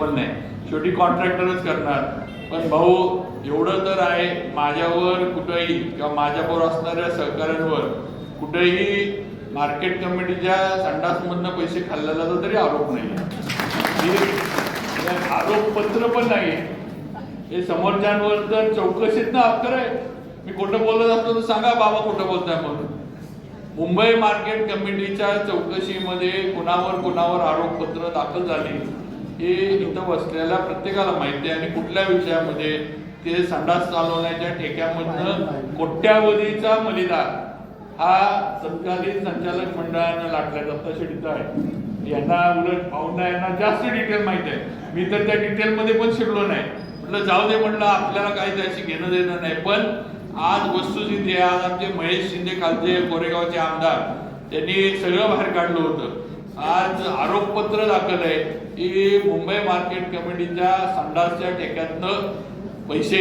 पण नाही, शेवटी कॉन्ट्रॅक्टरच करणार. पण भाऊ एवढं तर आहे, माझ्यावर कुठेही किंवा माझ्याबरोबर असणाऱ्या सहकाऱ्यांवर कुठेही मार्केट कमिटीच्या संडासमधनं पैसे खाल्लेला तरी आरोप नाही, आरोपपत्र पण नाही. हे समोरच्यांवर तर चौकशीत ना अख्तर आहे. मी खोटं बोलत असतो तर सांगा बाबा खोटं बोलताय म्हणून. मुंबई मार्केट कमिटीच्या चौकशीमध्ये कोणावर आरोपपत्र दाखल झाले हे इथं बसलेल्या प्रत्येकाला माहिती आहे. आणि कुठल्या विषयामध्ये ते संडास चालवण्याच्या ठेक्यामधनं कोट्यावधीचा मलिदा हा तत्कालीन संचालक मंडळानं लाटल्याचा तसे डिटेल आहे. यांना उलट भाऊंना यांना जास्त डिटेल माहिती आहे. मी तर त्या डिटेलमध्ये पण शिरलो नाही. म्हटलं जाऊ दे, म्हटलं आपल्याला काही त्याशी घेणं देणं नाही. पण आज वस्तुस्थिती आहे, आज आमचे महेश शिंदे खालचे कोरेगावचे आमदार त्यांनी सगळं बाहेर काढलं होतं. आज आरोपपत्र दाखल आहे की मुंबई मार्केट कमिटीच्या संडासच्या ठेक्यातनं पैसे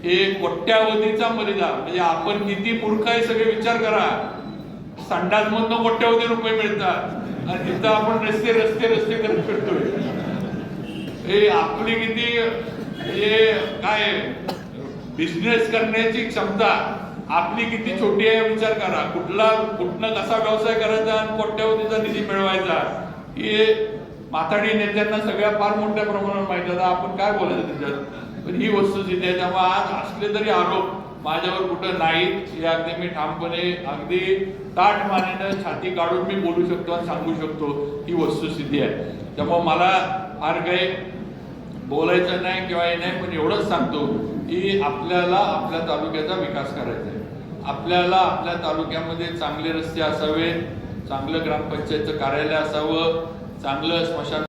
हे कोट्यावधीचा मलिदा. म्हणजे आपण किती मूर्ख आहे सगळे विचार करा. संडास मधनं कोट्यावधी रुपये मिळतात आणि तिथं आपण रस्ते रस्ते रस्ते करत फिरतोय. हे आपली किती हे काय बिझनेस करण्याची क्षमता आपली किती छोटी आहे विचार करा. कुठनं कसा व्यवसाय करायचा आणि कोट्यावधीचा निधी मिळवायचा हे माथाडी नेत्यांना सगळ्या फार मोठ्या प्रमाणावर माहिती आहे. आपण काय बोलायचं त्याच्यात. पण ही वस्तुस्थिती आहे. त्यामुळे आज असले तरी आरोप माझ्यावर कुठं नाहीत हे अगदी मी ठामपणे अगदी ताठ मानेनं छाती काढून मी बोलू शकतो आणि सांगू शकतो. ही वस्तुस्थिती आहे. त्यामुळे मला फार काही बोलायचं नाही किंवा हे नाही. पण एवढंच सांगतो की आपल्याला आपल्या तालुक्याचा विकास करायचा आहे. आपल्याला आपल्या तालुक्यामध्ये चांगले रस्ते असावेत, चांगलं ग्रामपंचायतचं कार्यालय असावं, चांगलं स्मशान